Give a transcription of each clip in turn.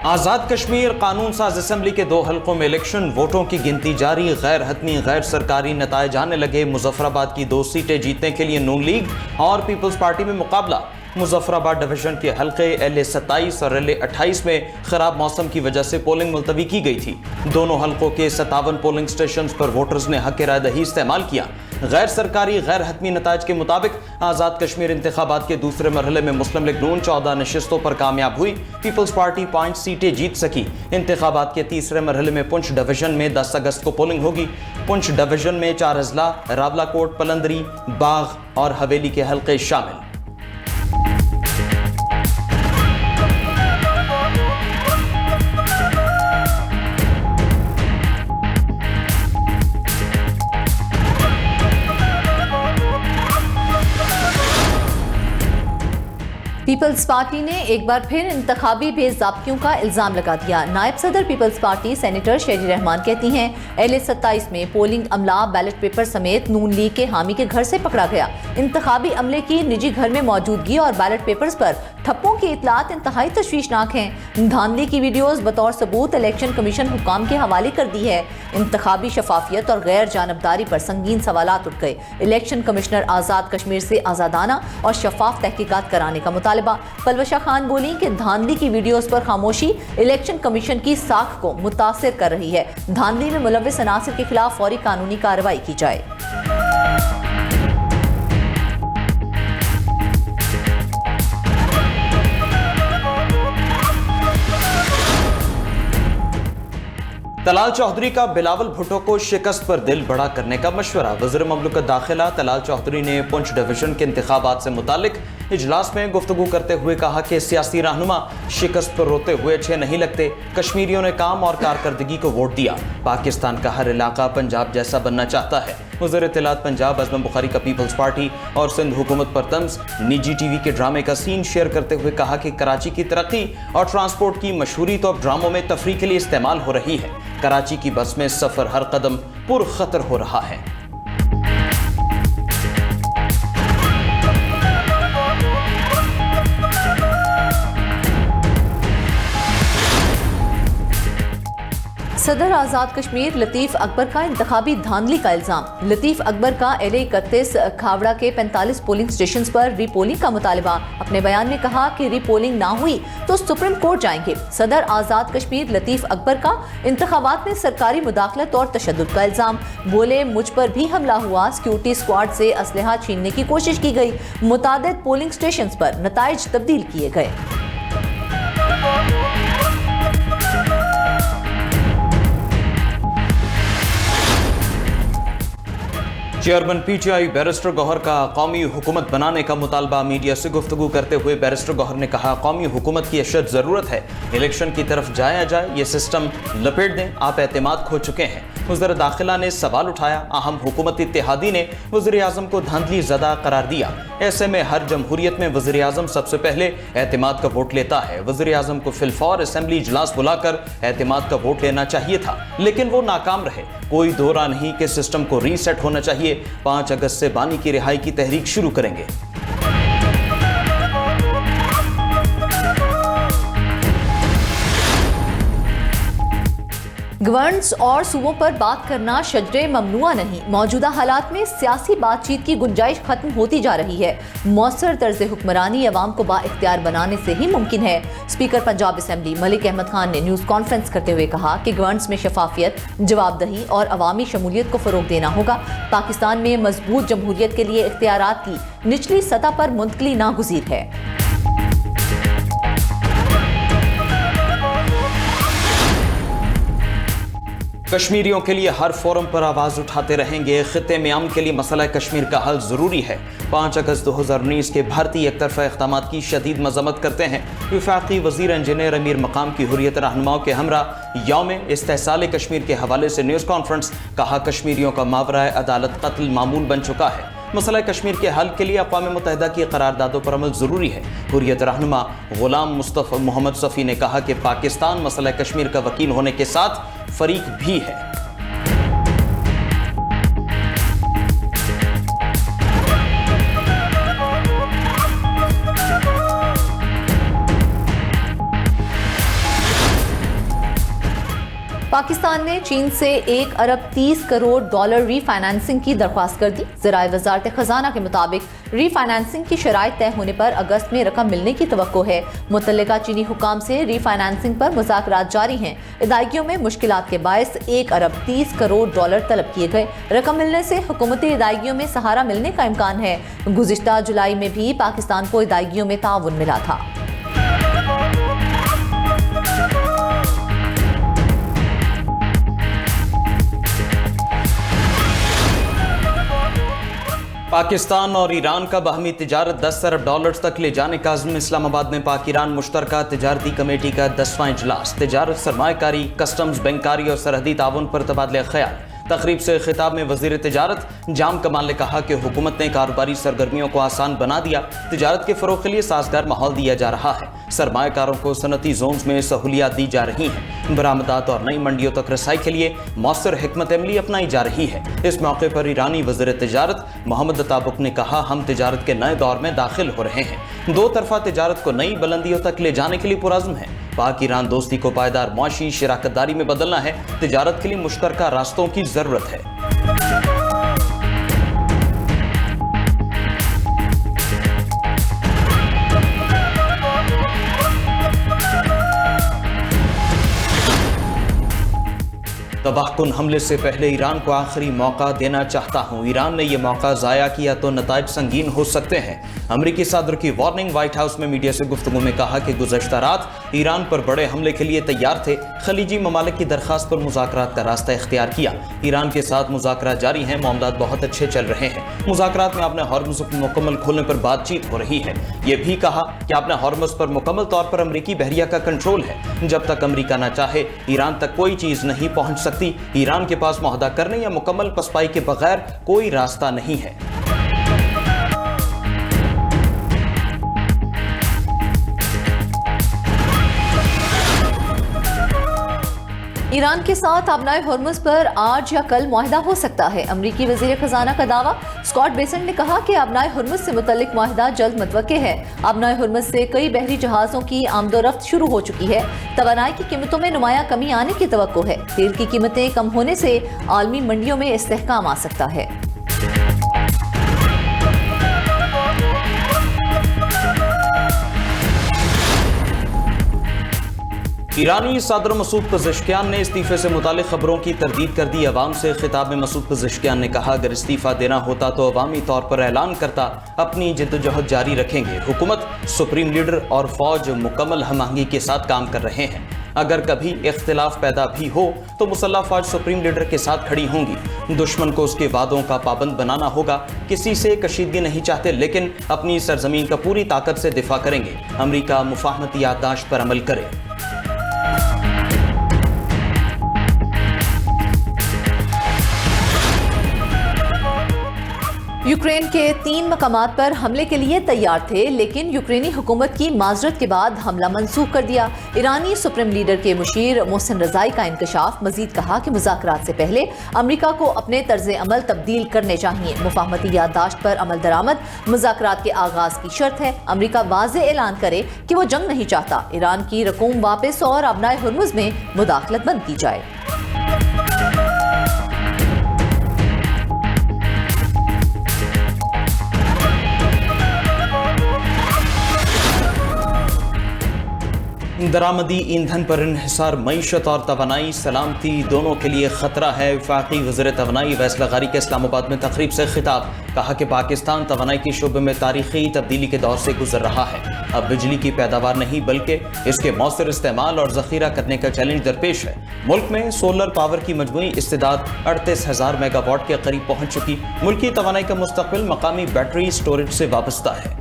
आज़ाद कश्मीर कानून साज असम्बली के 2 हलकों में इलेक्शन, वोटों की गिनती जारी। गैर हतमी गैर सरकारी नताइज आने लगे। मुजफ्फराबाद की 2 सीटें जीतने के लिए नून लीग और पीपल्स पार्टी में मुकाबला। मुजफ्फराबाद डिवीजन के हल्के LA 27 और LA 28 में खराब मौसम की वजह से पोलिंग मुलतवी की गई थी। दोनों हलकों के 57 पोलिंग स्टेशन पर वोटर्स ने हक राय दही इस्तेमाल किया। गैर सरकारी गैर हतमी नताइज के मुताबिक आज़ाद कश्मीर इंतखाबात के दूसरे मरहले में मुस्लिम लीग नून 14 नशिस्तों पर कामयाब हुई। पीपल्स पार्टी 5 सीटें जीत सकी। इंतखाबात के तीसरे मरहले में पुंछ डिवीजन में 10 अगस्त को पोलिंग होगी। पुंछ डिवीजन में 4 अजला, रावलाकोट, पलंदरी, बाग और हवेली के हल्के शामिल। पीपल्स पार्टी ने एक बार फिर इंतखाबी बेज़ाब्तियों का इल्जाम लगा दिया। नायब सदर पीपल्स पार्टी सेनेटर शेरी रहमान कहती हैं, LA 27 में पोलिंग अमला बैलेट पेपर समेत नून लीग के हामी के घर से पकड़ा गया। इंतखाबी अमले की निजी घर में मौजूदगी और बैलेट पेपर्स पर ठप्पों की इतलात इंतहाई तशवीशनाक हैं। धांधली की वीडियोस बतौर सबूत इलेक्शन कमीशन हुकाम के हवाले कर दी है। इंतखाबी शफाफियत और गैर जानबदारी पर संगीन सवालात उठ गए। इलेक्शन कमिश्नर आज़ाद कश्मीर से आज़ादाना और शफाफ तहकीकात कराने का मुतालबा। पलवशा खान बोली कि धांधली की वीडियोस पर खामोशी इलेक्शन कमीशन की साख को मुतासिर कर रही है। धांधली में मुलव्विस अनासिर के खिलाफ फौरी कानूनी कार्रवाई की जाए। तलाल चौधरी का बिलावल भुट्टो को शिकस्त पर दिल बड़ा करने का मशवरा। वज़ीर ममलकत दाखिला तलाल चौधरी ने पुंछ डिवीजन के इंतखाबात से मुतालिक इजलास में गुफ्तगू करते हुए कहा कि सियासी रहनुमा शिकस्त पर रोते हुए अच्छे नहीं लगते। कश्मीरियों ने काम और कारकर्दगी को वोट दिया। पाकिस्तान का हर इलाका पंजाब जैसा बनना चाहता है। वज़ीर इत्तलात पंजाब अज़म बुखारी का पीपल्स पार्टी और सिंध हुकूमत पर तंज निजी TV के ड्रामे का सीन शेयर करते हुए कहा कि कराची की तरक्की और ट्रांसपोर्ट की मशहूरी तो अब ड्रामों में तफरीह के लिए इस्तेमाल हो रही है। कराची की बस में सफर हर कदम पुरखतर हो रहा है। सदर आज़ाद कश्मीर लतीफ़ अकबर का इंतखाबी धांधली का इल्जाम। लतीफ़ अकबर का LA 31 खावड़ा के 45 पोलिंग स्टेशन पर रीपोलिंग का मुतालबा। अपने बयान में कहा कि रीपोलिंग ना हुई तो सुप्रीम कोर्ट जाएंगे। सदर आज़ाद कश्मीर लतीफ़ अकबर का इंतखाबात में सरकारी मुदाखलत और तशद्दुद का इल्जाम। बोले, मुझ पर भी हमला हुआ, सिक्योरिटी स्क्वाड से असलहा छीनने की कोशिश की गई, मुतादिद पोलिंग स्टेशन पर नताइज तब्दील किए गए। चेयरमैन PTI बैरिस्टर गौहर का कौमी हुकूमत बनाने का मुतालबा। मीडिया से गुफ्तगू करते हुए बैरिस्टर गौहर ने कहा, कौमी हुकूमत की अशद ज़रूरत है। इलेक्शन की तरफ जाया जाए, ये सिस्टम लपेट दें, आप एतमाद खो चुके हैं। वज़ीर दाखिला ने सवाल उठाया, अहम हुकूमत इत्तेहादी ने वज़ीर आज़म को धांधली ज़दा करार दिया। ऐसे में हर जमहूरियत में वज़ीर आज़म सबसे पहले एतमाद का वोट लेता है। वज़ीर आज़म को फिलफौर असेंबली इजलास बुलाकर एतमाद का वोट लेना चाहिए था, लेकिन वो नाकाम रहे। कोई दो राह नहीं कि सिस्टम को रीसेट होना चाहिए। 5 अगस्त से बानी की रिहाई की तहरीक शुरू करेंगे। गवर्नर्स और सूबों पर बात करना शजरे ममनुआ नहीं। मौजूदा हालात में सियासी बातचीत की गुंजाइश खत्म होती जा रही है। मौसर तर्ज हुक्मरानी अवाम को बाइख्तियार बनाने से ही मुमकिन है। स्पीकर पंजाब असेंबली मलिक अहमद खान ने न्यूज़ कॉन्फ्रेंस करते हुए कहा कि गवर्नर्स में शफाफियत, जवाबदही और अवामी शमूलियत को फ़रोग देना होगा। पाकिस्तान में मजबूत जमहूरियत के लिए इख्तियारात की निचली सतह पर मुंतकली नागुज़ीर है। कश्मीरियों के लिए हर फोरम पर आवाज़ उठाते रहेंगे। खित्ते में अमन के लिए मसला कश्मीर का हल ज़रूरी है। 5 अगस्त 2019 के भारतीय एकतरफा इक़दामात की शदीद मज़म्मत करते हैं। वफाकी वज़ीर इंजीनियर अमीर मकाम की हुर्रियत रहनुमाओं के हमरा यौम इस्तेहसाल कश्मीर के हवाले से न्यूज़ कॉन्फ्रेंस। कहा, कश्मीरियों का मावराए अदालत कत्ल मामूल बन चुका है। मसला कश्मीर के हल के लिए अक़वाम मुत्तहिदा की करारदादों पर अमल ज़रूरी है। हुर्रियत रहनुमा ग़ुलाम मुस्तफ़ा मोहम्मद सफ़ी ने कहा कि पाकिस्तान मसला कश्मीर का वकील होने के साथ फरीक भी है। पाकिस्तान ने चीन से 1 अरब 30 करोड़ डॉलर रीफाइनेंसिंग की दरख्वास्त कर दी। ज़राए वज़ारत खजाना के मुताबिक रीफाइनेंसिंग की शराइत तय होने पर अगस्त में रकम मिलने की तवक्को है। मुतल्लिका चीनी हुकाम से रीफाइनेंसिंग पर मुज़ाकरात जारी हैं। अदायगियों में मुश्किलात के बायस 1 अरब 30 करोड़ डॉलर तलब किए गए। रकम मिलने से हुकूमती अदायगियों में सहारा मिलने का इम्कान है। गुज़िश्ता जुलाई में भी पाकिस्तान को अदायगियों में ताउन मिला था। पाकिस्तान और ईरान का बाहमी तिजारत 10 अरब डॉलर्स तक ले जाने का अज़्म। इस्लामाबाद में पाक ईरान मुश्तरका तिजारती कमेटी का 10वां इजलास। तिजारत, सरमायाकारी, कस्टम्स, बैंकारी और सरहदी ताउन पर तबादले ख्याल। तकरीब से खिताब में वजीर तिजारत जाम कमाल ने कहा कि हुकूमत ने कारोबारी सरगर्मियों को आसान बना दिया। तिजारत के फ़रोग़ के लिए साजगार माहौल दिया जा रहा है। सरमायाकारों को सनती जोन्स में सहूलियात दी जा रही हैं। बरामदात और नई मंडियों तक रसाई के लिए मौसर हिकमत अमली अपनाई जा रही है। इस मौके पर ईरानी वज़ीर तिजारत मोहम्मद ताबुक ने कहा, हम तिजारत के नए दौर में दाखिल हो रहे हैं। दो तरफा तिजारत को नई बुलंदियों तक ले जाने के लिए पुरज़्म है। पाक ईरान दोस्ती को पायदार मुआशी शराकतदारी में बदलना है। तिजारत के लिए मुश्तरका रास्तों की ज़रूरत है। तबाहकुन हमले से पहले ईरान को आखिरी मौका देना चाहता हूँ। ईरान ने यह मौका ज़ाया किया तो नताइज संगीन हो सकते हैं। अमरीकी सदर की वार्निंग। व्हाइट हाउस में मीडिया से गुफ्तगू में कहा कि गुज़श्ता रात ईरान पर बड़े हमले के लिए तैयार थे। खलीजी ममालिक की दरख्वास्त पर मुज़ाकरात का रास्ता इख्तियार किया। ईरान के साथ मुज़ाकरात जारी हैं। मामलात बहुत अच्छे चल रहे हैं। मुज़ाकरात में आपने हॉर्मुज़ मुकम्मल खोलने पर बातचीत हो रही है। यह भी कहा कि आपने हॉर्मुज़ पर मुकम्मल तौर पर अमरीकी बहरिया का कंट्रोल है। जब तक अमरीका न चाहे ईरान तक कोई चीज़ नहीं पहुँच सकती। ईरान के पास मुआहदा करने या मुकम्मल पसपाई के बगैर कोई रास्ता नहीं है। ईरान के साथ आबनाए हॉर्मुज़ पर आज या कल मुआहिदा हो सकता है। अमरीकी वज़ीर खजाना का दावा। स्कॉट बेसेंट ने कहा कि आबनाए हॉर्मुज़ से मुतल्लिक मुआहिदा जल्द मुतवक्के है। आबनाए हॉर्मुज़ से कई बहरी जहाज़ों की आमदोरफ्त शुरू हो चुकी है। तवानाई की कीमतों में नुमाया कमी आने की तवक्को है। तेल की कीमतें कम होने से आलमी मंडियों में इस्तेहकाम आ सकता है। ईरानी सदर मसूद पज़ेश्कियान ने इस्तीफे से मुतालिक खबरों की तरदीद कर दी। अवाम से खिताब में मसूद पज़ेश्कियान ने कहा, अगर इस्तीफा देना होता तो अवामी तौर पर ऐलान करता। अपनी जद्दोजहद जारी रखेंगे। हुकूमत, सुप्रीम लीडर और फौज मुकम्मल हमआहंगी के साथ काम कर रहे हैं। अगर कभी इख्तिलाफ पैदा भी हो तो मुसल्लह फौज सुप्रीम लीडर के साथ खड़ी होंगी। दुश्मन को उसके वादों का पाबंद बनाना होगा। किसी से कशीदगी नहीं चाहते, लेकिन अपनी सरजमीन का पूरी ताकत से दिफा करेंगे। अमरीका मुफाहमती याददाश्त पर अमल करे। यूक्रेन के 3 मकामात पर हमले के लिए तैयार थे, लेकिन यूक्रेनी हुकूमत की माजरत के बाद हमला मंसूख कर दिया। ईरानी सुप्रीम लीडर के मुशीर मोहसिन रज़ाई का इंकशाफ। मजीद कहा कि मुज़ाकरात से पहले अमरीका को अपने तर्ज अमल तब्दील करने चाहिए। मुफाहमती याददाश्त पर अमल दरामद मुज़ाकरात के आगाज की शर्त है। अमरीका वाज़ेह ऐलान करे कि वो जंग नहीं चाहता। ईरान की रकूम वापस और आबनाए हॉर्मुज़ में मुदाखलत बंद की जाए। दरामदी ईंधन पर इन्हिसार मईशत और तवानाई सलामती दोनों के लिए खतरा है। वफाकी वज़ीर तवानाई फैसला गारी के इस्लामाबाद में तकरीब से खिताब। कहा कि पाकिस्तान तवानाई के शोबे में तारीखी तब्दीली के दौर से गुजर रहा है। अब बिजली की पैदावार नहीं बल्कि इसके मौसर इस्तेमाल और ज़ख़ीरा करने का चैलेंज दरपेश है। मुल्क में सोलर पावर की मजमूई इस्तेदाद 38,000 मेगावाट के करीब पहुँच चुकी। मुल्की तवानाई का मुस्तक़बिल मकामी बैटरी स्टोरेज से वाबस्ता है।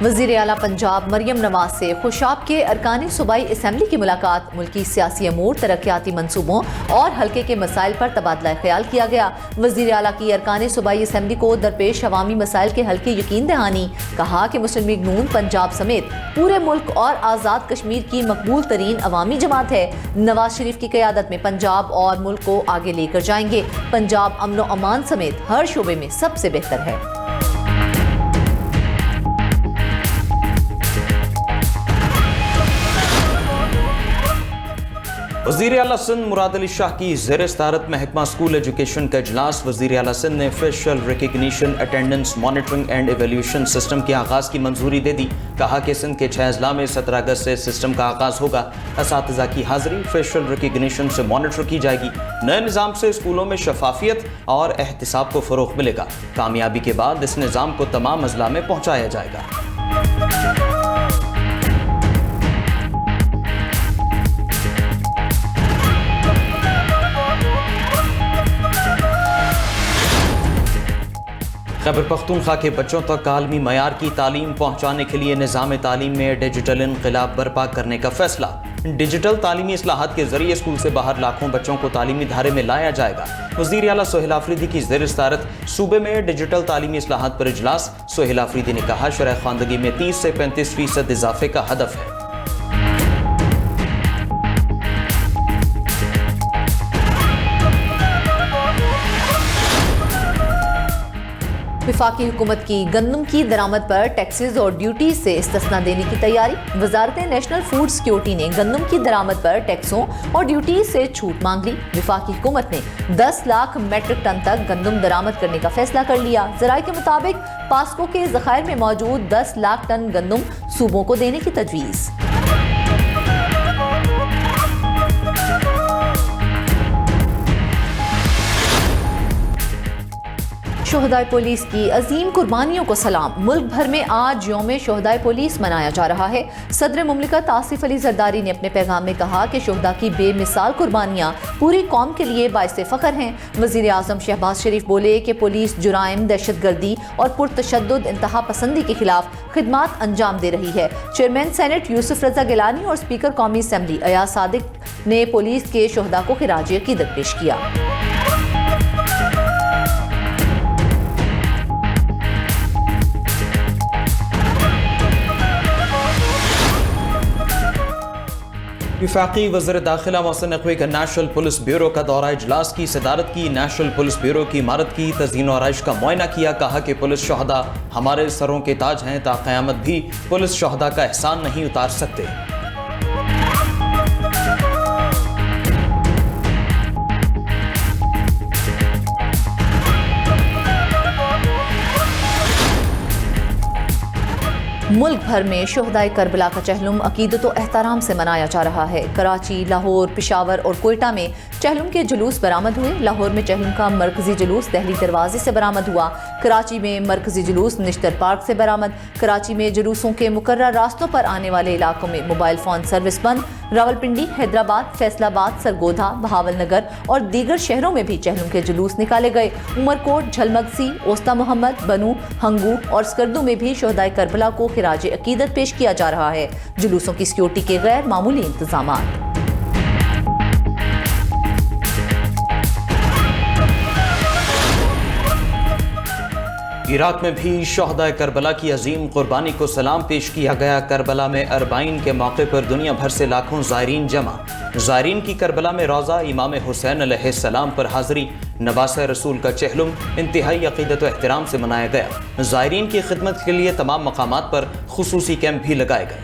वज़ीर आला पंजाब मरियम नवाज से खुशाब के अरकानी सूबाई असम्बली की मुलाकात। मुल्की सियासी अमूर, तरक्याती मनसूबों और हल्के के मसाइल पर तबादला ख्याल किया गया। वज़ीर आला की अरकानी सूबाई असम्बली को दरपेश अवामी मसाइल के हल की यकीन दहानी। कहा कि मुस्लिम लीग नून पंजाब समेत पूरे मुल्क और आज़ाद कश्मीर की मकबूल तरीन अवामी जमात है। नवाज शरीफ की क़यादत में पंजाब और मुल्क को आगे लेकर जाएंगे। पंजाब अमन व अमान समेत हर शोबे में सबसे बेहतर है। वज़ीर आला सिंध मुराद अली शाह की ज़ेर सदारत महकमा स्कूल एजुकेशन का इजलास। वज़ीर आला सिंध ने facial recognition, attendance monitoring and evaluation system के आगाज़ की मंजूरी दे दी। कहा कि सिंध के 6 अजला में 17 अगस्त से सिस्टम का आगाज़ होगा। असातिज़ा की हाज़िरी फेशियल रिकग्निशन से मॉनिटर की जाएगी। नए निज़ाम से स्कूलों में शफाफियत और एहतिसाब को फ़रोग़ मिलेगा। कामयाबी के बाद इस निज़ाम को तमाम अजला में पहुँचाया जाएगा। खैबर पख्तूनख्वा के बच्चों तक आलमी मयार की तालीम पहुँचाने के लिए निज़ाम तालीम में डिजिटल इनक़िलाब बर्पा करने का फैसला। डिजिटल तालीमी इस्लाहात के जरिए स्कूल से बाहर लाखों बच्चों को तालीमी धारे में लाया जाएगा। वज़ीर आला सोहेल आफरीदी की ज़ेर सदारत सूबे में डिजिटल तालीमी इस्लाहात पर इजलास। सोहेल आफरीदी ने कहा शरह ख़वानदगी में 30 से 35% इजाफे का हदफ है। वफाकी हुकूमत की गंदम की दरामद पर टैक्सेस और ड्यूटी से इस्तिस्ना देने की तैयारी। वजारत नेशनल फूड सिक्योरिटी ने गंदम की दरामद पर टैक्सों और ड्यूटी से छूट मांग ली। वफाकी हुकूमत ने 10 लाख मेट्रिक टन तक गंदम दरामद करने का फैसला कर लिया। ज़राए के मुताबिक पास्को के ज़खायर में मौजूद 10 लाख टन गंदम सूबों को देने की तजवीज़। शोहदाए पुलिस की अजीम कुर्बानियों को सलाम। मुल्क भर में आज यौम शोहदाए पुलिस मनाया जा रहा है। सदर मुमलिकत आसिफ अली जरदारी ने अपने पैगाम में कहा कि शोहदा की बेमिसाल कुर्बानियाँ पूरी कौम के लिए बाइसे फ़ख्र हैं। वज़ीर आज़म शहबाज शरीफ बोले कि पुलिस जुराइम, दहशतगर्दी और पुरतशद्दुद इंतहा पसंदी के खिलाफ खिदमात अंजाम दे रही है। चेयरमैन सेनेट यूसुफ रजा गिलानी और स्पीकर कौमी असम्बली अयाज सादिक ने पुलिस के शोहदा को खिराज अकीदत पेश किया। वफाकी वज़ीर दाखिला मोहसिन नकवी का नेशनल पुलिस ब्यूरो का दौरा इजलास की सदारत की। नेशनल पुलिस ब्यूरो की इमारत की तज़ीन और आराइश का मुआयना किया। कहा कि पुलिस शोहदा हमारे सरों के ताज हैं। ता क़यामत भी पुलिस शोहदा का एहसान नहीं उतार सकते। मुल्क भर में शोहदाए करबला का चहलुम अकीदत व एहतराम से मनाया जा रहा है। कराची, लाहौर, पेशावर और कोयटा में चहलुम के जुलूस बरामद हुए। लाहौर में चहलुम का मरकजी जुलूस दहली दरवाजे से बरामद हुआ। कराची में मरकजी जुलूस निश्तर पार्क से बरामद। कराची में जुलूसों के मुकर्रर रास्तों पर आने वाले इलाकों में मोबाइल फ़ोन सर्विस बंद। रावलपिंडी, हैदराबाद, फैसलाबाद, सरगोधा, बहावलनगर और दीगर शहरों में भी चहलुम के जुलूस निकाले गए। उमरकोट, झलमगसी, ओस्ता मोहम्मद, बनू, हंगू और स्कर्दू में भी शोहदाए करबला को खिराज अकीदत पेश किया जा रहा है। जुलूसों की सिक्योरिटी के गैर मामूली इंतजामात। इराक में भी शोहदाए करबला की अजीम कुर्बानी को सलाम पेश किया गया। करबला में अरबाइन के मौके पर दुनिया भर से लाखों ज़ायरीन जमा। ज़ायरीन की करबला में रोज़ा इमाम हुसैन अलैहिस्सलाम पर हाज़िरी। नवासे रसूल का चहलुम इंतहाई अक़ीदत व एहतराम से मनाया गया। ज़ायरीन की खिदमत के लिए तमाम मकामात पर खुसूसी कैंप भी लगाए गए।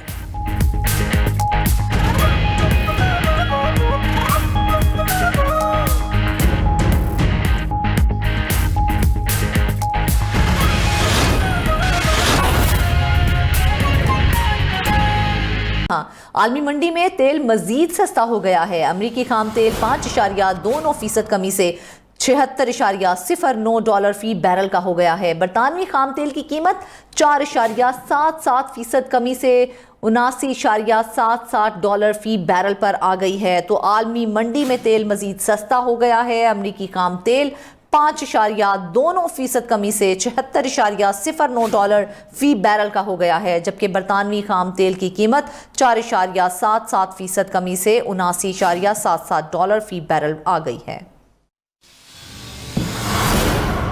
आलमी मंडी में तेल मजीद सस्ता हो गया है। अमरीकी खाम तेल 5.29% कमी से $76.09 फी बैरल का हो गया है। बरतानवी खाम तेल की कीमत 4.77% कमी से $79.77 फी बैरल पर आ गई है। तो आलमी मंडी में तेल मजीद सस्ता हो गया है। अमरीकी खाम तेल 5.2% कमी से $76.09 फी बैरल का हो गया है, जबकि बरतानवी खाम तेल की कीमत 4.77% कमी से $79.77 फी बैरल आ गई है।